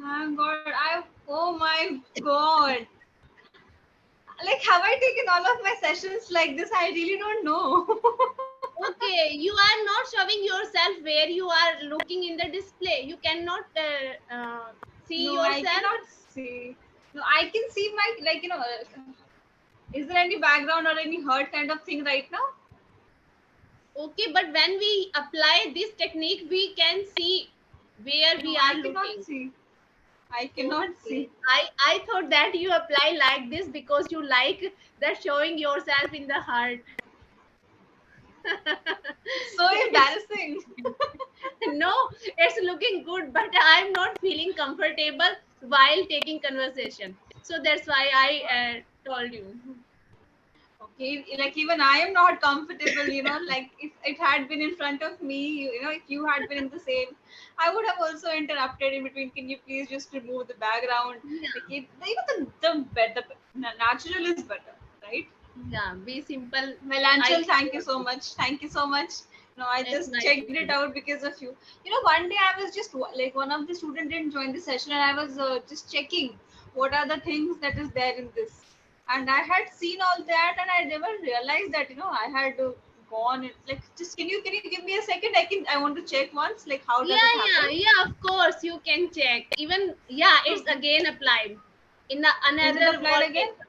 Thank God. Oh my God. Like, have I taken all of my sessions like this? I really don't know. Okay, you are not showing yourself where you are looking in the display. You cannot see No, I yourself. cannot see. No, I can see my, like, is there any background or any hurt kind of thing right now? Okay, but when we apply this technique, we can see where No, we I are cannot looking. see. I cannot Okay, see. I thought that you apply like this because you like that showing yourself in the heart. It's so It's, embarrassing. no, it's looking good, but I'm not feeling comfortable while taking conversation. So that's why I told you. Okay, like even I am not comfortable, like if it had been in front of me, if you had been in the same, I would have also interrupted in between. Can you please just remove the background? Like Yeah, the better, natural is better, right? yeah. Be simple. Well, I Anchal, thank you support so you. much. Thank you so much. No, I It's just my checked it pleasure. out because of you. One day I was just like one of the students didn't join the session, and I was just checking what are the things that is there in this, and I had seen all that, and I never realized that I had gone. Like, just can you give me a second? I want to check once. Like, how does it Yeah, happen? yeah, yeah. Of course, you can check. Even yeah, it's again applied in the Is it another applied again? wallpaper.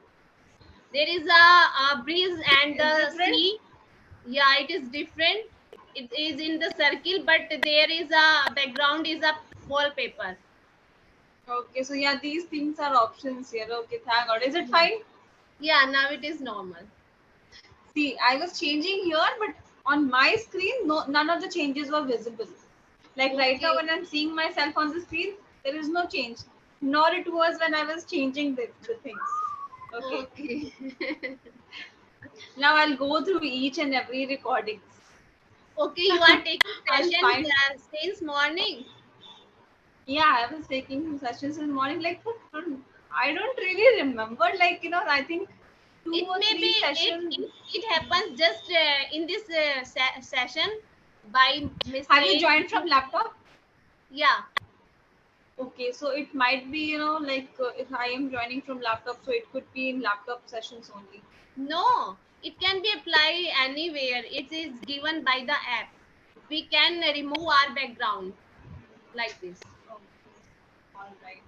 There is a breeze and It's the different. sea. Yeah, it is different. It is in the circle, but there is a background is a wallpaper. Okay, so yeah, these things are options here. Okay, thank God. Is it Yeah, fine? yeah. Now it is normal. See, I was changing here, but on my screen, no, none of the changes were visible. Like right now, Okay, when I'm seeing myself on the screen, there is no change. Nor it was when I was changing the things. Okay. okay, Now I'll go through each and every recordings. okay. You are taking I'll sessions find. since morning. Yeah, I was taking sessions in the morning. Like, I don't really remember. Like, I think two It or may three be sessions. it happens just in this session by Have you mistake. joined from laptop? Yeah, Okay, so it might be, like if I am joining from laptop, so it could be in laptop sessions only. no, it can be applied anywhere. It is given by the app. We can remove our background like this. Okay, all right,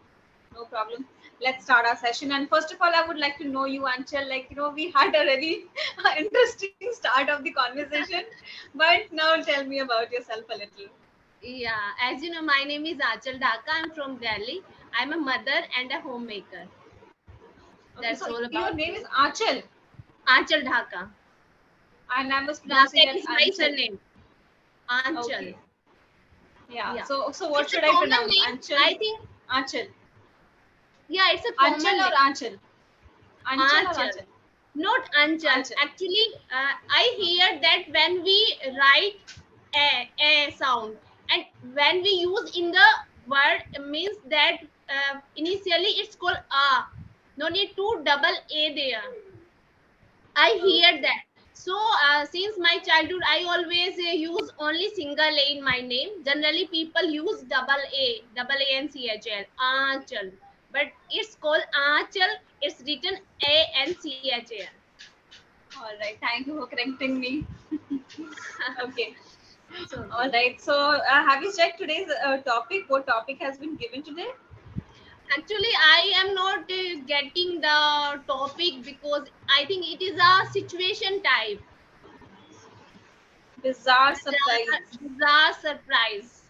no problem. Let's start our session. And first of all, I would like to know you, Anchal. Like, we had a really interesting start of the conversation, but now tell me about yourself a little. Yeah, as you know, my name is Achal Dhaka. I'm from Delhi. I'm a mother and a homemaker. Okay, so That's all your about name is me. Anchal, Anchal Dhaka. and I was Dhaka pronouncing it is my Anchal. surname. Anchal. Okay, yeah. Yeah. So what It's a should I common pronounce? name. Anchal, I think, Anchal, yeah, it's a Anchal common or name. Anchal, Anchal or Anchal. Anchal, Not Anchal. Anchal. Actually, I hear that when we write a sound and when we use in the word means that initially it's called a. No need to double a there. I hear Okay. that. So since my childhood, I always use only single A in my name. Generally, people use double A and CHL, Anchal. But it's called Anchal. It's written ANCHAL. All right. Thank you for correcting me. Okay. It's All okay. right. So, have you checked today's topic? What topic has been given today? Actually, I am not getting the topic because I think it is a situation type. Bizarre surprise. Bizarre surprise.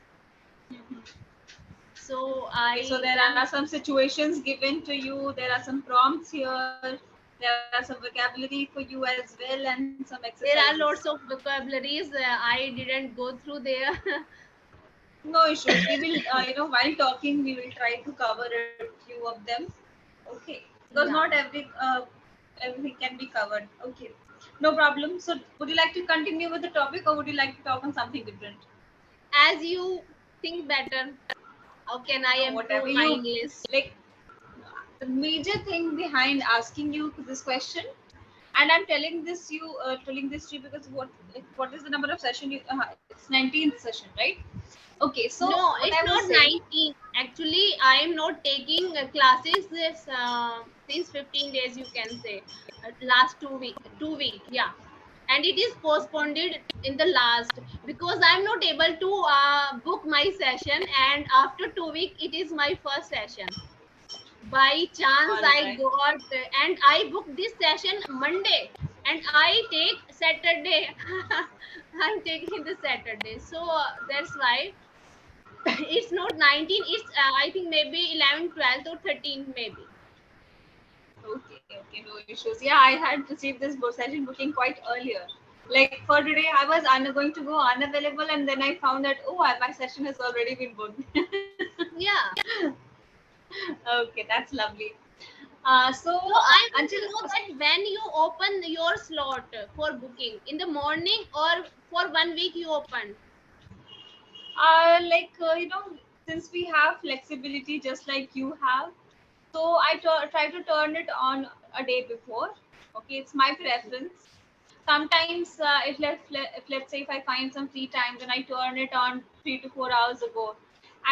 So Okay. So I there are am. some situations given to you. There are some prompts here. There are some vocabulary for you as well, and some There exercises. are lots of vocabularies. I didn't go through there. No issues. We will, while talking, we will try to cover a few of them. Okay. Because not Yeah. everything can be covered. Okay. No problem. So, would you like to continue with the topic, or would you like to talk on something different? As you think better, how can I No, whatever improve my you English? like. The major thing behind asking you this question, and I'm telling this to you because what is the number of session you? It's 19th session, right? Okay, so No, what it's I was not saying, 19. Actually, I am not taking classes this since 15 days, you can say. Last 2 week, 2 week, yeah. And it is postponed in the last because I'm not able to book my session. And after 2 week, it is my first session. By chance, all I right. got and I booked this session Monday, and I take Saturday. I'm taking the Saturday, so that's why it's not 19. It's I think maybe 11, 12, or 13 maybe. Okay, no issues. Yeah, I had received this session booking quite earlier. Like for today, I was going to go unavailable, and then I found that my session has already been booked. Yeah. Okay, that's lovely. So So I want until to know that when you open your slot for booking in the morning or for 1 week you open. since we have flexibility just like you have, so try to turn it on a day before. Okay, it's my preference. Sometimes if let's say if I find some free time, then I turn it on 3 to 4 hours ago,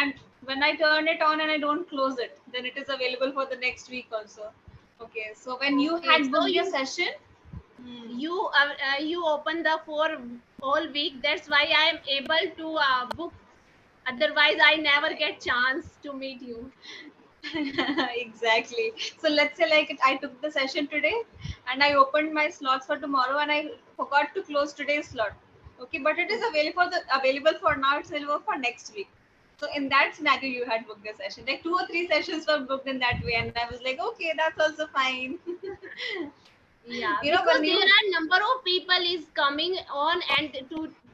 and when I turn it on and I don't close it, then it is available for the next week also. Okay, so when you Okay, had so booked your session. Hmm. you open the for all week. That's why I am able to book. Otherwise, I never Right. get chance to meet you. Exactly. So let's say like I took the session today and I opened my slots for tomorrow and I forgot to close today's slot. Okay, but it is Okay. available for now. It's available for next week. So in that scenario, you had booked the session. Like 2 or 3 sessions were booked in that way, and I was like, okay, that's also fine. Yeah, When because there you are number of people is coming on, and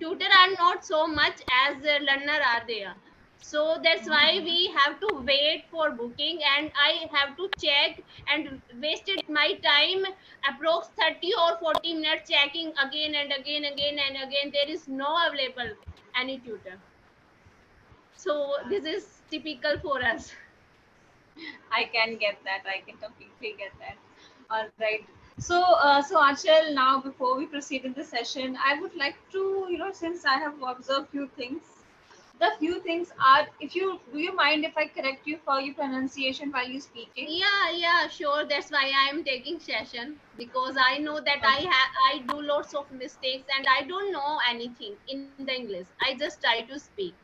tutor are not so much as learner are there. So that's why we have to wait for booking, and I have to check and wasted my time approx 30 or 40 minutes checking again and again, again and again. There is no available any tutor. So this is typical for us. I can get that. I can completely get that. All right. So Achal, now before we proceed in the session, I would like to, since I have observed few things. The few things are, if you do, you mind if I correct you for your pronunciation while you speaking? Yeah, sure. That's why I am taking session because I know that Okay. I do lots of mistakes and I don't know anything in the English. I just try to speak.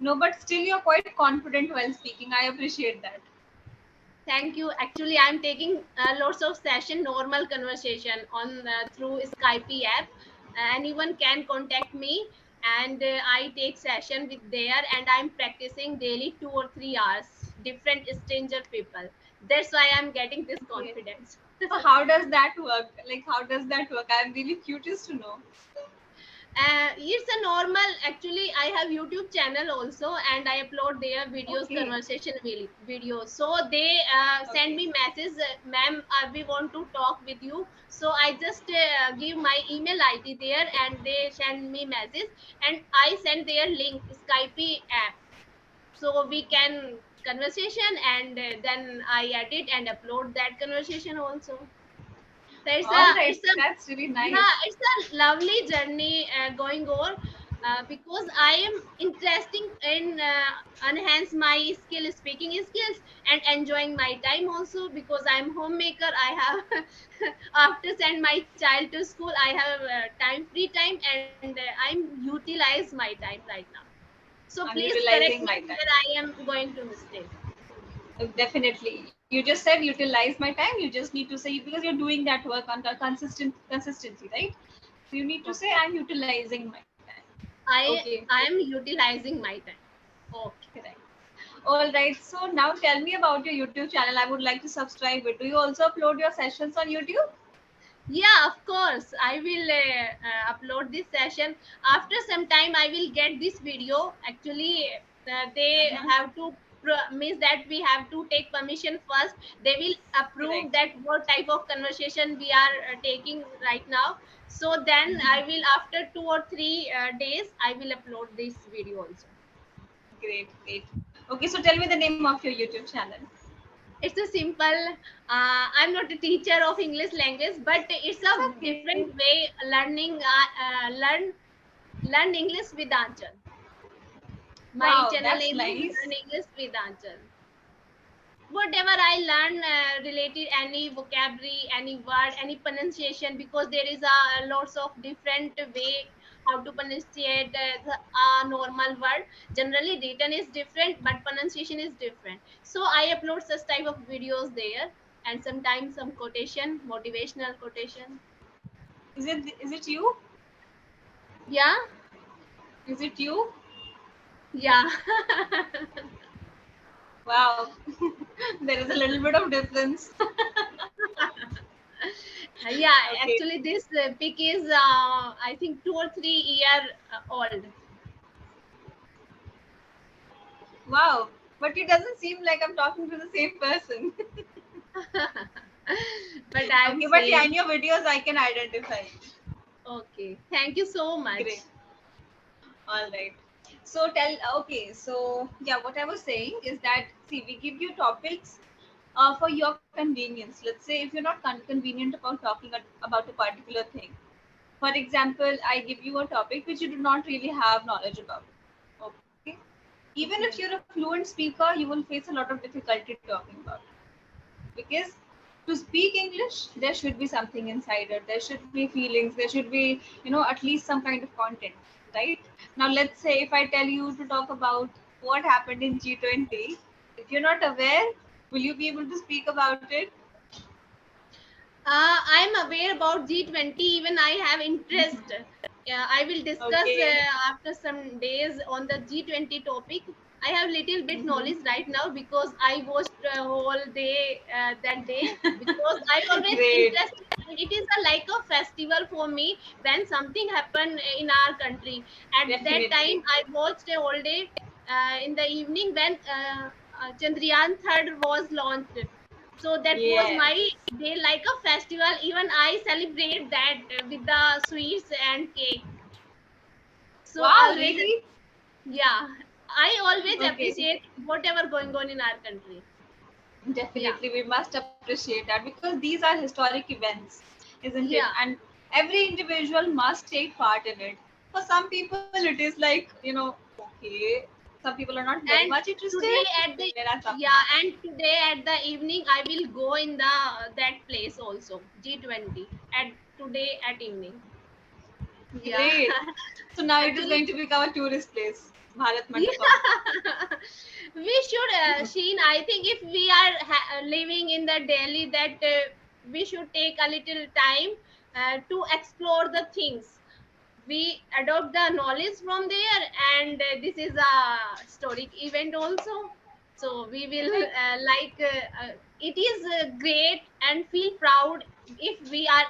No, but still you're quite confident while speaking. I appreciate that. Thank you. Actually, I'm taking lots of session, normal conversation on through Skype app. Anyone can contact me, and I take session with there, and I'm practicing daily 2 or 3 hours. Different stranger people. That's why I'm getting this Okay. confidence. So how does that work? Like, how does that work? I'm really curious to know. It's a normal. Actually, I have YouTube channel also, and I upload their videos, Okay. conversation videos. So they send Okay. me message, ma'am, we want to talk with you. So I just give my email ID there, and they send me message, and I send their link Skype app, so we can conversation, and then I edit and upload that conversation also. So All right. it's a That's really yeah, nice. it's a lovely journey going on because I am interesting in enhance my speaking skills, and enjoying my time also because I'm homemaker. I have after send my child to school, I have time free time, and I'm utilize my time right now. So I'm please correct utilizing me my where time. I am going to mistake. Definitely. You just said utilize my time. You just need to say, because you're doing that work on the consistency, right? So you need to say Okay, I'm utilizing my time. I Okay. I am utilizing my time. Okay. Correct. All right. So now tell me about your YouTube channel. I would like to subscribe it. Do you also upload your sessions on YouTube? Yeah, of course. I will upload this session. After some time, I will get this video. Actually, they Uh-huh. have to means that we have to take permission first. They will approve Correct. that what type of conversation we are taking right now. So then I will, after 2 or 3 days, I will upload this video also. Great, great. Okay, so tell me the name of your YouTube channel. It's a simple. I'm not a teacher of English language, but it's It's a okay. different way learning. Learn English with Anchal. My Wow, channel that's name is nice. Learn English with Anchal. Whatever I learn related any vocabulary, any word, any pronunciation, because there is a lots of different way how to pronunciate a normal word. Generally written is different, but pronunciation is different. So I upload such type of videos there, and sometimes some quotation, motivational quotation. Is it you? Yeah, Is it you? yeah. Wow. There is a little bit of difference. Yeah, Okay. actually this pic is I think 2 or 3 year old. Wow. But it doesn't seem like I'm talking to the same person. But I'm Okay, but yeah, in same. your videos I can identify. Okay, thank you so much. Great. All right. So tell, okay, so yeah, what I was saying is that, see, we give you topics for your convenience. Let's say if you're not convenient about talking about a particular thing. For example, I give you a topic which you do not really have knowledge about. Okay. Even if Okay. you're a fluent speaker, you will face a lot of difficulty talking about it. Because to speak English, there should be something inside it. There should be feelings. There should be, at least some kind of content, right? Now, let's say if I tell you to talk about what happened in G20, if you're not aware, will you be able to speak about it? I'm aware about G20. Even I have interest. I will discuss Okay. after some days on the G20 topic. I have little bit Mm-hmm. knowledge right now because I watched whole day that day, because I always Great. interested. And it is a, like a festival for me when something happen in our country. At that time, Definitely. I watched a whole day in the evening when Chandrayaan third was launched. So that was Yes. my day, like a festival. Even I celebrate that with the sweets and cake. So Wow, always, really? yeah, I always Okay. appreciate whatever going on in our country. Yeah, Definitely, we must appreciate that because these are historic events, isn't it? yeah. And every individual must take part in it. For some people, it is like, okay. Some people are not very And much interested, today but at then the, there are some. yeah, and today at the evening I will go in the that place also, G20 at today at evening. Yeah. Great. So now it is Actually, going to become a tourist place, Bharat Mandapam. yeah. We should, Sheen, I think if we are living in the Delhi, that we should take a little time to explore the things. We adopt the knowledge from there, and this is a historic event also. So we will Right. it is great and feel proud if we are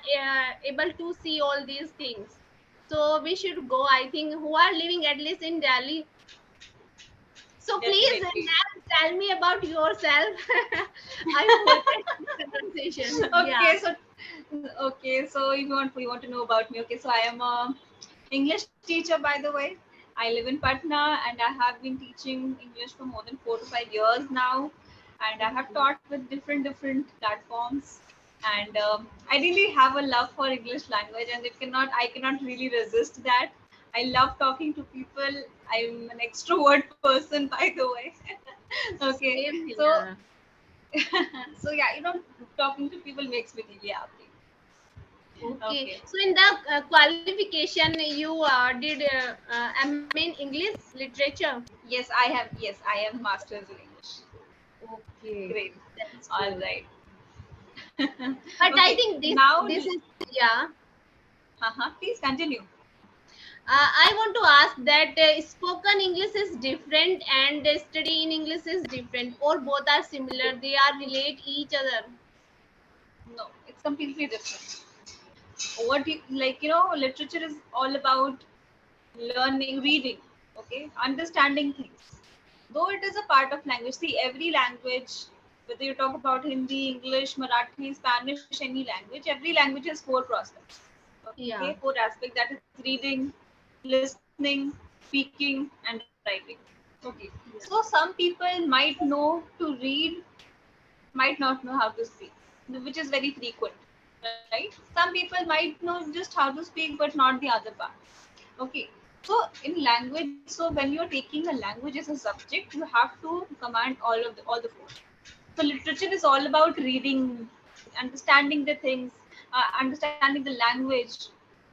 able to see all these things. So we should go. I think who are living at least in Delhi, so please Definitely. now tell me about yourself. I forgot the conversation. Yeah. Okay, so you want to know about me. Okay, so I am a English teacher, by the way. I live in Patna and I have been teaching English for more than 4 to 5 years now, and I have Okay. taught with different platforms. And I really have a love for English language, and I cannot really resist that. I love talking to people. I'm an extrovert person, by the way. Okay, Same so here. so yeah, talking to people makes me really happy. Okay. Okay. So in the qualification, you did MA in English literature. Yes, I have masters in English. Okay, Great. that's All good. right. But I Okay. think Now, this is, yeah. please continue. I want to ask that spoken English is different and study in English is different, or both are similar. They are relate each other. No, it's completely different. What you like, literature is all about learning, reading, okay, understanding things. Though it is a part of language. See, every language, whether you talk about Hindi, English, Marathi, Spanish, any language, every language has four prospects. Okay, Yeah. four aspects, that is reading, listening, speaking, and writing. Okay. So Yeah. some people might know to read, might not know how to speak, which is very frequent, right? Some people might know just how to speak, but not the other part. Okay. So in language, so when you're taking a language as a subject, you have to command all the four. So literature is all about reading, understanding the things, understanding the language,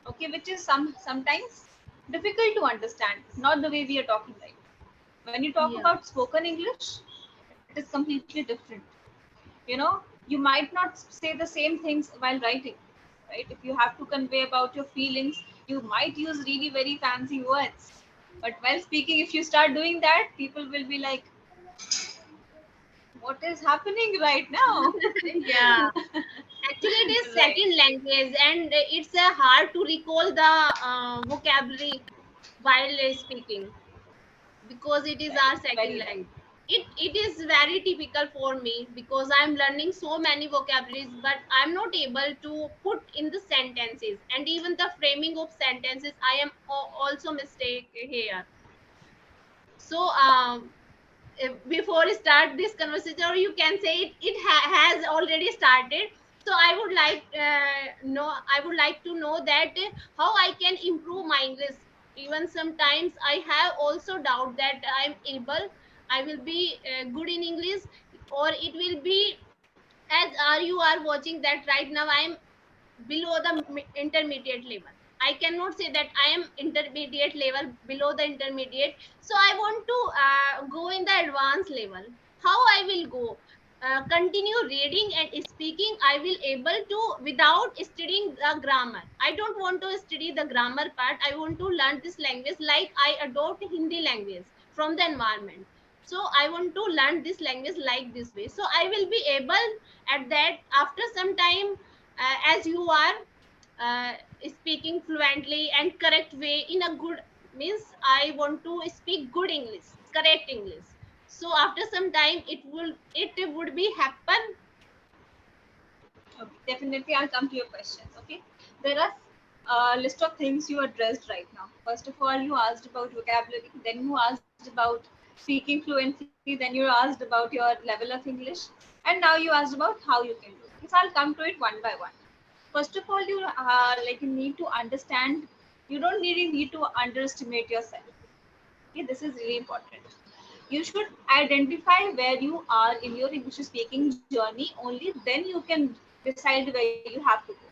okay, which is sometimes difficult to understand, not the way we are talking right. When you talk Yeah. about spoken English, it is completely different. You know, you might not say the same things while writing, right? If you have to convey about your feelings, you might use really very fancy words. But while speaking, if you start doing that, people will be like, what is happening right now? Yeah. Actually, it is Right. second language, and it's hard to recall the vocabulary while speaking, because it is Right. our second Very right. language. It is very typical for me, because I'm learning so many vocabularies, but I'm not able to put in the sentences, and even the framing of sentences I am also mistake here. So before we start this conversation, or you can say it has already started. So I would like to know that how I can improve my English. Even sometimes I have also doubt that I will be good in English, or it will be as are you are watching that right now I am below the intermediate level. I cannot say that I am intermediate level, below the intermediate. So I want to go in the advanced level. How I will go? Continue reading and speaking I will able to, without studying the grammar. I don't want to study the grammar part. I want to learn this language like I adopt Hindi language from the environment. So I want to learn this language like this way, so I will be able at that after some time, as you are uh, speaking fluently and correct way in a good, means I want to speak good English, correct English. So after some time it would be happen. Okay, definitely, I'll come to your questions. Okay, there are a list of things you addressed right now. First of all, you asked about vocabulary, then you asked about speaking fluently, then you asked about your level of English, and now you asked about how you can do it. So I'll come to it one by one. First of all, you need to understand. You don't really need to underestimate yourself. Okay, this is really important. You should identify where you are in your English speaking journey. Only then you can decide where you have to go,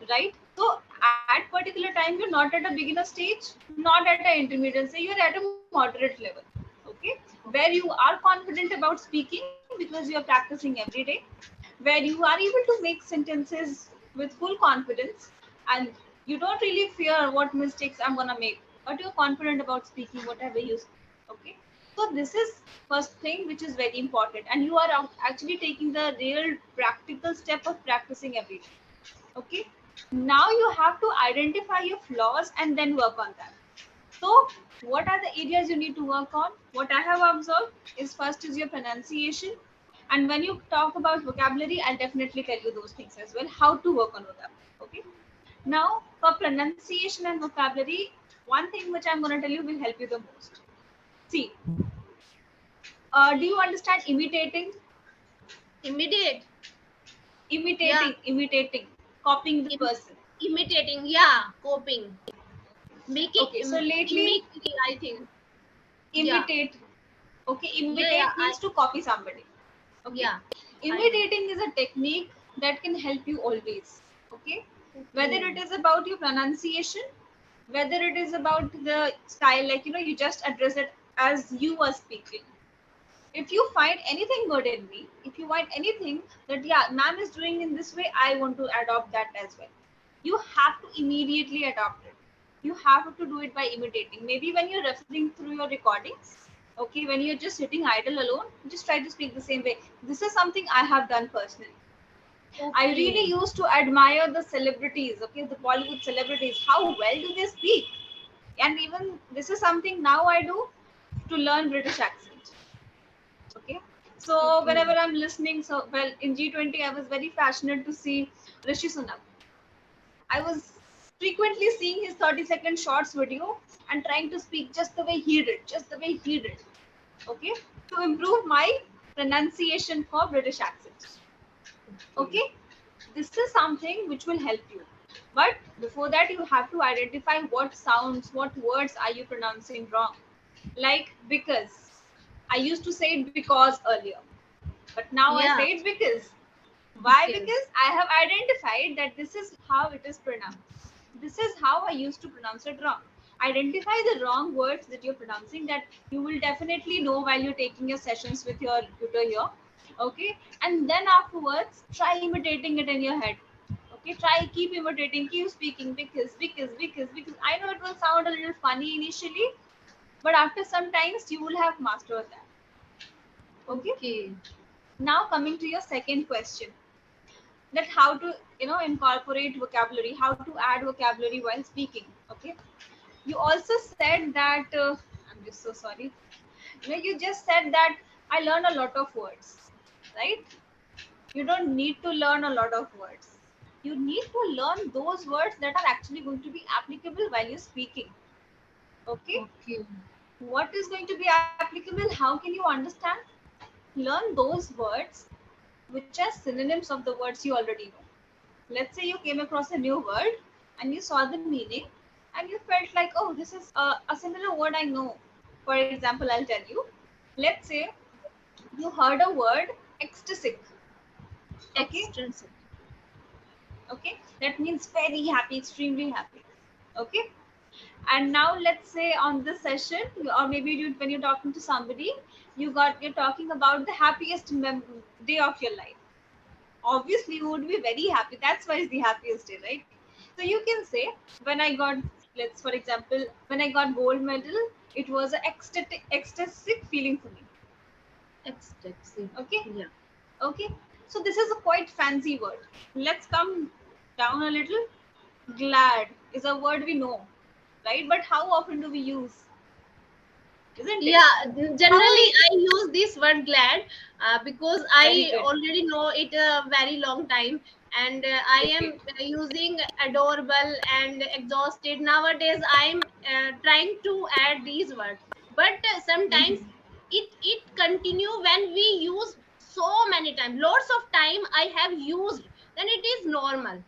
right? So at particular time, you're not at a beginner stage, not at an intermediate stage, you're at a moderate level. Okay, where you are confident about speaking because you're practicing every day, where you are able to make sentences with full confidence, and you don't really fear what mistakes I'm gonna make, but you're confident about speaking whatever you say. Okay, so this is first thing which is very important, and you are actually taking the real practical step of practicing every day. Okay, now you have to identify your flaws and then work on that. So what are the areas you need to work on? What I have observed is first is your pronunciation, and when you talk about vocabulary, I'll definitely tell you those things as well, how to work on vocabulary. Okay, now for pronunciation and vocabulary, one thing which I'm going to tell you will help you the most. See, do you understand imitating? Immediate. Yeah. Imitating, copying the Im- person. Imitating, yeah, coping, making Okay, so lately, mimicry, I think. Yeah. imitate. Okay, Yeah, yeah, imitate means to copy somebody. Okay, yeah, I know. imitating is a technique that can help you always. Okay, whether Okay. it is about your pronunciation, whether it is about the style, like you just address it as you are speaking. If you find anything good in me, if you find anything that yeah, ma'am is doing in this way, I want to adopt that as well. You have to immediately adopt it. You have to do it by imitating. Maybe when you're referring through your recordings, okay, when you're just sitting idle alone, just try to speak the same way. This is something I have done personally. I really Okay. used to admire the celebrities, okay, the Bollywood celebrities, how well do they speak. And even this is something now I do to learn British accent. Okay, so Okay. whenever I'm listening, so well, in G20 I was very passionate to see Rishi Sunak. I was frequently seeing his 30-second shorts video and trying to speak just the way he did, just the way he did. Okay, to improve my pronunciation for British accent. Okay. Okay, this is something which will help you. But before that, you have to identify what sounds, what words are you pronouncing wrong. Like because. I used to say it because earlier, but now I Yeah, say it because. Why? because. Because I have identified that this is how it is pronounced. This is how I used to pronounce it wrong. Identify the wrong words that you're pronouncing, that you will definitely know while you're taking your sessions with your tutor here. Okay. And then afterwards, try imitating it in your head. Okay. Try, keep imitating, keep speaking because I know it will sound a little funny initially, but after some times you will have mastered that. Okay. Okay. Now coming to your second question, that how to incorporate vocabulary, how to add vocabulary while speaking. Okay, you also said that I'm just so sorry, you just said that I learn a lot of words, right? You don't need to learn a lot of words. You need to learn those words that are actually going to be applicable while you're speaking. Okay, Okay. what is going to be applicable, how can you understand? Learn those words which are synonyms of the words you already know. Let's say you came across a new word and you saw the meaning and you felt like, oh, this is a similar word I know. For example, I'll tell you. Let's say you heard a word ecstatic. Okay, Extensive. okay, that means very happy, extremely happy. Okay, and now let's say on this session, or maybe when you're talking to somebody, you're talking about the happiest day of your life. Obviously you would be very happy, that's why it's the happiest day, right? So you can say, when I got, let's for example, when I got gold medal, it was an ecstatic feeling for me. Extensive. Okay, Yeah. okay, so this is a quite fancy word. Let's come down a little. Glad is a word we know, right? But how often do we use, isn't it? Yeah, How generally I use this word glad because Very I good. already know it a very long time, and I am Great. using adorable and exhausted. Nowadays I'm trying to add these words, but sometimes Mm-hmm. it continue when we use so many times. Lots of time I have used, then it is normal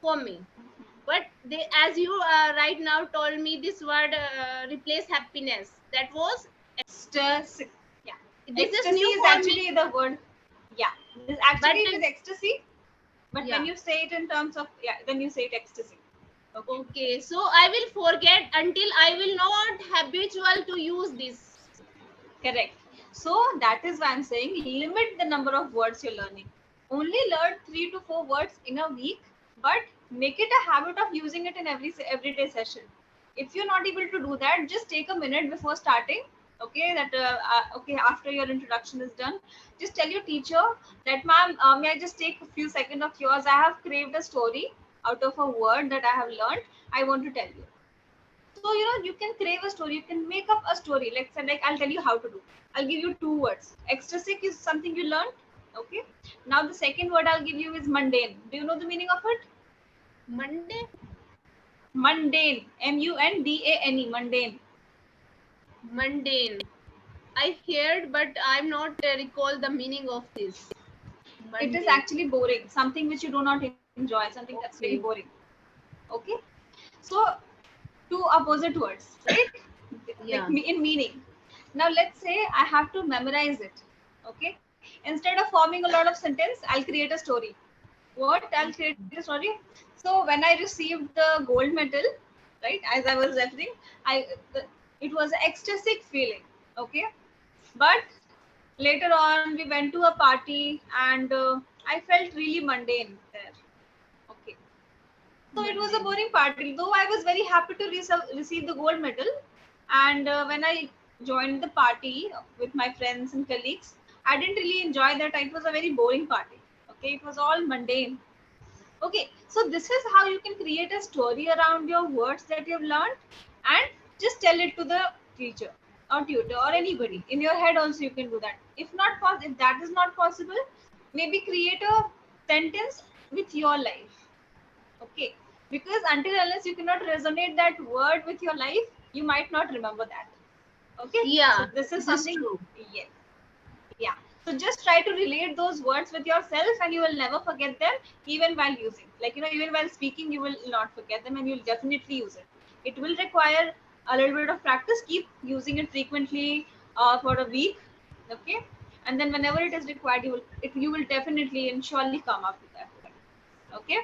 for me. But they, as you right now told me, this word replace happiness, that was, Ecstasy. Yeah. this is Ecstasy new is for me. actually the word. Yeah. This actually But it is ecstasy, but when yeah, you say it in terms of, yeah, then you say it ecstasy. Okay. okay, so I will forget until I will not habitual to use this. Correct. So that is why I'm saying limit the number of words you're learning. Only learn 3 to 4 words in a week, but make it a habit of using it in everyday session. If you're not able to do that, just take a minute before starting. Okay, that okay, after your introduction is done, just tell your teacher that, ma'am, may I just take a few seconds of yours? I have craved a story out of a word that I have learned. I want to tell you. So you can crave a story, you can make up a story. Like I'll tell you how to do. I'll give you 2 words. Ecstatic is something you learned. Okay. Now the second word I'll give you is mundane. Do you know the meaning of it? Monday. Mundane. Mundane. Mundane. Mundane, I heard, but I'm not recall the meaning of this. It is Mundane. actually boring. Something which you do not enjoy. Something that's very boring. Okay. Okay. So two opposite words, right? Like Yeah. in meaning. Now let's say I have to memorize it. Okay. Instead of forming a lot of sentence, I'll create a story. What? I'll create a story. So when I received the gold medal, right, as I was referring, it was an ecstatic feeling. Okay. But later on, we went to a party and I felt really mundane there. Okay. So it was a Mundane. boring party, though I was very happy to receive the gold medal. And when I joined the party with my friends and colleagues, I didn't really enjoy that. It was a very boring party. Okay, it was all mundane. Okay, so this is how you can create a story around your words that you've learned, and just tell it to the teacher or tutor or anybody. In your head also you can do that. If that is not possible, maybe create a sentence with your life. Okay, because until unless you cannot resonate that word with your life, you might not remember that. Okay, so Yeah, this is this is something. true. Yeah, yeah. So just try to relate those words with yourself, and you will never forget them, even while using. Like, even while speaking, you will not forget them, and you'll definitely use it. It will require a little bit of practice. Keep using it frequently for a week, okay? And then whenever it is required, you will definitely and surely come up with that word, okay?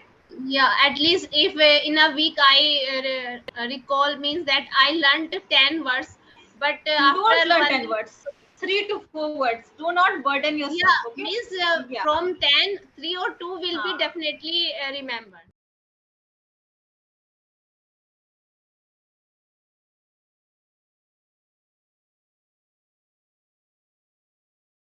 Yeah, at least if in a week I recall, means that I learned 10 words, but Don't after learn one 10 words. 3 to 4 words. Do not burden yourself, yeah, okay? means Yeah. from 10, 3 or 2 will be Uh, definitely remembered.